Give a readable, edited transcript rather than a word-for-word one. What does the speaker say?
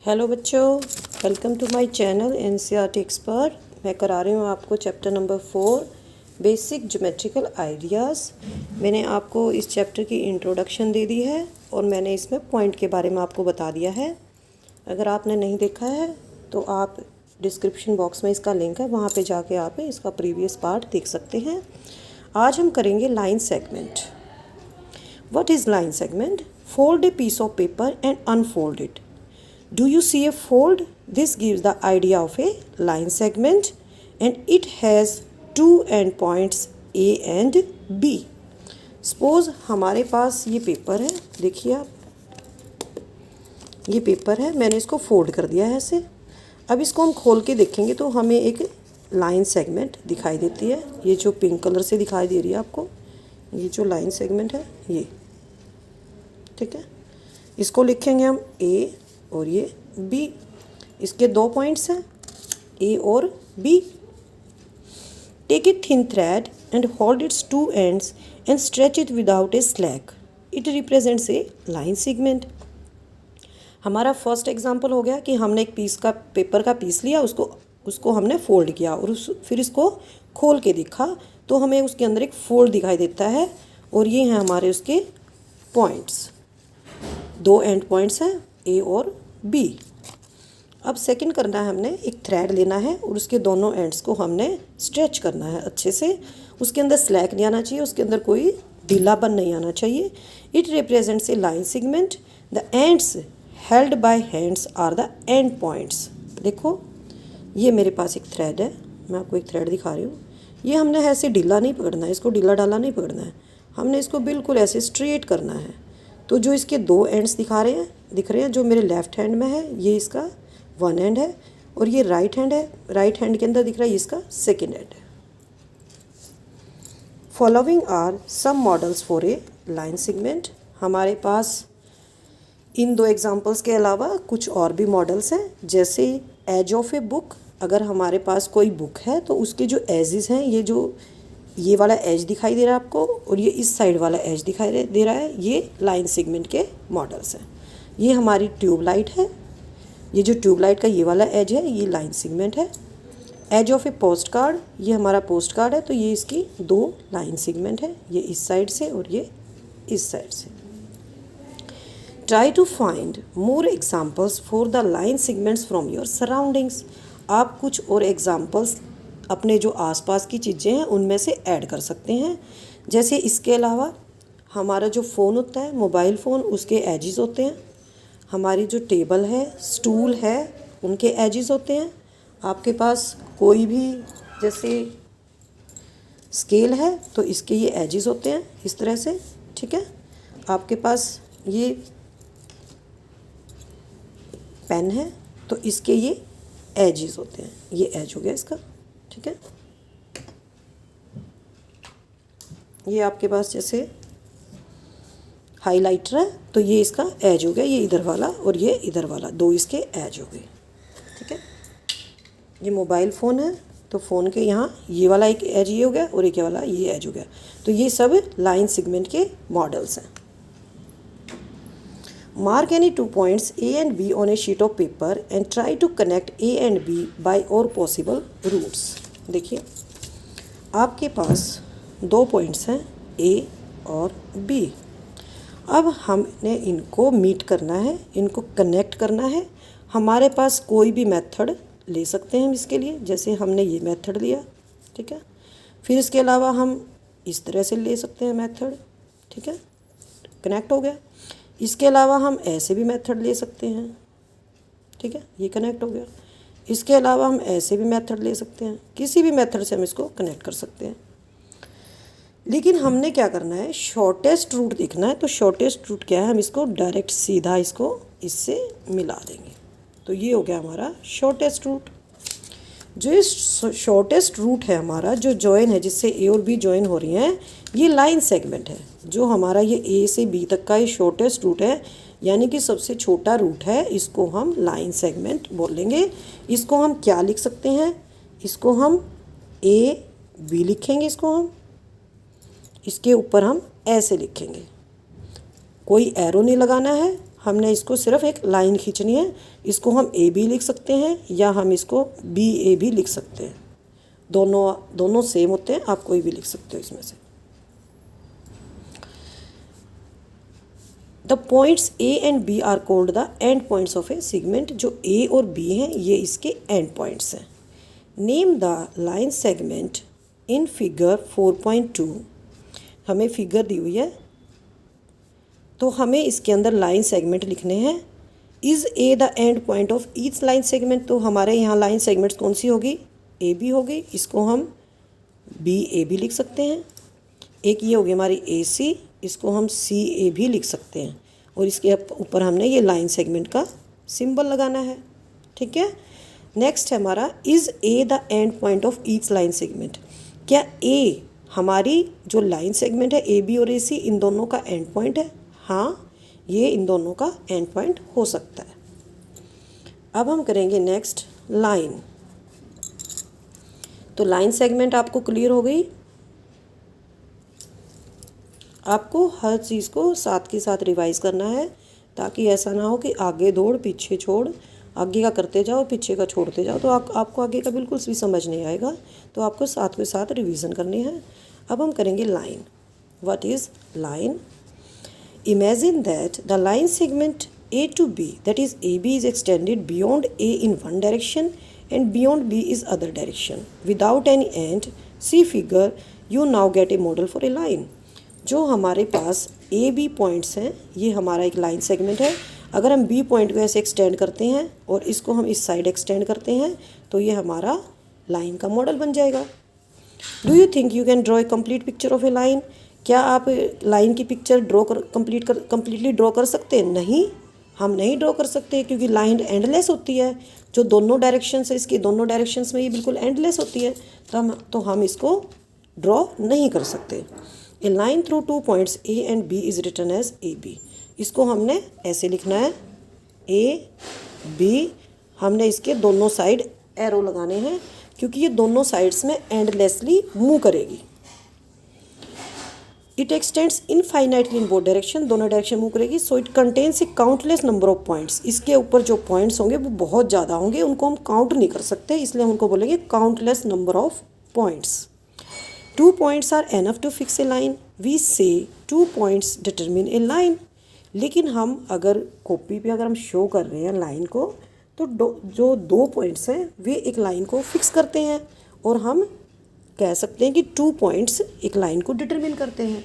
Hello बच्चों, welcome to my channel NCERT expert. मैं करा रही हूँ आपको chapter number 4 basic geometrical ideas. मैंने आपको इस चैप्टर की इंट्रोडक्शन दे दी है और मैंने इसमें पॉइंट के बारे में आपको बता दिया है। अगर आपने नहीं देखा है तो आप डिस्क्रिप्शन बॉक्स में इसका लिंक है, वहाँ पे जाके आप इसका प्रीवियस पार्ट देख सकते हैं। आज हम करेंगे line segment. What is line segment? Fold a piece of paper and unfold it. Do you see a fold? This gives the idea of a line segment and it has two endpoints A and B. Suppose हमारे पास ये paper है, देखिए आप, ये paper है, मैंने इसको fold कर दिया है ऐसे। अब इसको हम खोल के देखेंगे तो हमें एक लाइन सेगमेंट दिखाई देती है। ये जो पिंक कलर से दिखाई दे रही है आपको, ये जो लाइन सेगमेंट है ये, ठीक है। इसको लिखेंगे हम A और ये B। इसके दो पॉइंट्स हैं A और B। Take a thin thread and hold its two ends and stretch it without a slack. It represents a line segment. हमारा फर्स्ट एग्जांपल हो गया कि हमने एक पेपर का पीस लिया, उसको हमने फोल्ड किया और फिर इसको खोल के देखा तो हमें उसके अंदर एक फोल्ड दिखाई देता है और ये हैं हमारे उसके पॉइंट्स। दो एंड पॉइंट्स हैं A और B। अब सेकंड करना है, हमने एक थ्रेड लेना है और उसके दोनों एंड्स को हमने स्ट्रेच करना है अच्छे से। उसके अंदर स्लैक नहीं आना चाहिए, उसके अंदर कोई ढीलापन नहीं आना चाहिए। It represents a line segment. The ends held by hands are the end points. देखो ये मेरे पास एक थ्रेड है, मैं आपको एक थ्रेड दिखा रही हूँ। ये हमने ऐसे ढीला नहीं पकड़ना है, इसको ढीला ढाला नहीं पकड़ना है, हमने इसको बिल्कुल ऐसे स्ट्रेट करना है। तो जो इसके दो एंड्स दिख रहे हैं, जो मेरे लेफ्ट हैंड में है ये इसका वन एंड है और ये राइट हैंड है, राइट हैंड के अंदर दिख रहा है ये इसका सेकेंड एंड है। Following are some models for a line segment. हमारे पास इन दो एग्जांपल्स के अलावा कुछ और भी मॉडल्स हैं, जैसे एज ऑफ ए बुक. अगर हमारे पास कोई बुक है तो उसके जो एजेस हैं, ये वाला एज दिखाई दे रहा है आपको और ये इस साइड वाला एज दिखाई दे रहा है, ये लाइन सेगमेंट के मॉडल्स हैं। ये हमारी ट्यूबलाइट है, ये जो ट्यूबलाइट का ये वाला एज है ये लाइन सेगमेंट है। Edge of a post card, ये हमारा पोस्ट कार्ड है तो ये इसकी दो लाइन सेगमेंट है, ये इस साइड से और ये इस साइड से। Try to find more examples for the line segments from your surroundings. आप कुछ और एग्जाम्पल्स अपने जो आसपास की चीज़ें हैं उनमें से ऐड कर सकते हैं। जैसे इसके अलावा हमारा जो फ़ोन होता है, मोबाइल फ़ोन, उसके एजेस होते हैं। हमारी जो टेबल है, स्टूल है, उनके एजेस होते हैं। आपके पास कोई भी जैसे स्केल है तो इसके ये एजेस होते हैं इस तरह से, ठीक है। आपके पास ये पेन है तो इसके ये एजेस होते हैं, ये एज हो गया इसका, ठीक है। ये आपके पास जैसे हाइलाइटर है तो ये इसका एज हो गया, ये इधर वाला और ये इधर वाला, दो इसके एज हो गए, ठीक है। ये मोबाइल फ़ोन है तो फ़ोन के यहाँ ये वाला एक एज ये हो गया और एक वाला ये एज हो गया। तो ये सब लाइन सेगमेंट के मॉडल्स हैं। Mark any two points A and B on a sheet of paper and try to connect A and B by और पॉसिबल रूट्स. देखिए आपके पास दो पॉइंट्स हैं A और B. अब हमने इनको मीट करना है, इनको कनेक्ट करना है। हमारे पास कोई भी मेथड ले सकते हैं हम इसके लिए, जैसे हमने ये मेथड लिया, ठीक है। फिर इसके अलावा हम इस तरह से ले सकते हैं मेथड, ठीक है, कनेक्ट हो गया। इसके अलावा हम ऐसे भी मेथड ले सकते हैं, ठीक है, ये कनेक्ट हो गया। इसके अलावा हम ऐसे भी मेथड ले सकते हैं, किसी भी मेथड से हम इसको कनेक्ट कर सकते हैं। लेकिन हमने क्या करना है, शॉर्टेस्ट रूट देखना है। तो शॉर्टेस्ट रूट क्या है, हम इसको डायरेक्ट सीधा इसको इससे मिला देंगे। तो ये हो गया हमारा शॉर्टेस्ट रूट। जो इस शॉर्टेस्ट रूट है हमारा, जो जॉइन है, जिससे A और B जॉइन हो रही हैं, ये लाइन सेगमेंट है। जो हमारा ये A से B तक का ये शॉर्टेस्ट रूट है, यानी कि सबसे छोटा रूट है, इसको हम लाइन सेगमेंट बोलेंगे। इसको हम क्या लिख सकते हैं, इसको हम AB लिखेंगे, इसको हम इसके ऊपर हम ऐसे लिखेंगे, कोई एरो नहीं लगाना है, हमने इसको सिर्फ एक लाइन खींचनी है। इसको हम ए बी लिख सकते हैं या हम इसको बी ए भी लिख सकते हैं। दोनों सेम होते हैं, आप कोई भी लिख सकते हो इसमें से। The points A and B are called the end points of a segment. जो ए और बी हैं ये इसके एंड पॉइंट्स हैं। Name the line segment in figure 4.2। हमें फिगर दी हुई है तो हमें इसके अंदर लाइन सेगमेंट लिखने हैं। Is a the end point of each line segment. तो हमारे यहाँ लाइन सेगमेंट्स कौन सी होगी? ए बी होगी। इसको हम बी ए भी लिख सकते हैं। एक ये होगी हमारी ए सी, इसको हम सी ए भी लिख सकते हैं। और इसके ऊपर हमने ये लाइन सेगमेंट का सिंबल लगाना है। ठीक है। नेक्स्ट है हमारा is a the end point of each line segment. क्या ए हमारी जो लाइन सेगमेंट है ए बी और ए सी, इन दोनों का एंड पॉइंट है? हाँ, ये इन दोनों का एंड पॉइंट हो सकता है। अब हम करेंगे नेक्स्ट लाइन। तो लाइन सेगमेंट आपको क्लियर हो गई। आपको हर चीज़ को साथ के साथ रिवाइज करना है ताकि ऐसा ना हो कि आगे दौड़ पीछे छोड़, आगे का करते जाओ पीछे का छोड़ते जाओ, तो आपको आगे का बिल्कुल भी समझ नहीं आएगा। तो आपको साथ के साथ रिवीजन करनी है। अब हम करेंगे line. What is line? Imagine that the line segment A to B, that is AB, is extended beyond A in one direction and beyond B is other direction without any end. See figure. You now get a model for a line. जो हमारे पास A B points हैं ये हमारा एक line segment है। अगर हम B point को ऐसे एक्सटेंड करते हैं और इसको हम इस साइड एक्सटेंड करते हैं तो ये हमारा लाइन का मॉडल बन जाएगा। Do you think you can draw a complete picture of A line? क्या आप लाइन की पिक्चर कंप्लीटली ड्रॉ कर सकते हैं? नहीं, हम नहीं ड्रॉ कर सकते क्योंकि लाइन एंडलेस होती है। जो दोनों डायरेक्शंस है इसकी दोनों डायरेक्शंस में ये बिल्कुल एंडलेस होती है, तो हम इसको ड्रॉ नहीं कर सकते। A line through two points A and B is written as A B. इसको हमने ऐसे लिखना है ए बी। हमने इसके दोनों साइड एरो लगाने हैं क्योंकि ये दोनों साइड्स में एंडलेसली मूव करेगी। It extends infinitely in both direction, दोनों डायरेक्शन मूव करेगी। So it contains A countless number of points. इसके ऊपर जो पॉइंट्स होंगे वो बहुत ज़्यादा होंगे, उनको हम काउंट नहीं कर सकते, इसलिए हम उनको बोलेंगे countless number of points. 2 points are enough to fix a line. We say 2 points determine a line. लेकिन हम अगर कॉपी पे अगर हम शो कर रहे हैं लाइन को तो जो 2 पॉइंट्स हैं वे एक लाइन को फिक्स करते हैं और हम कह सकते हैं कि 2 पॉइंट्स एक लाइन को डिटरमिन करते हैं।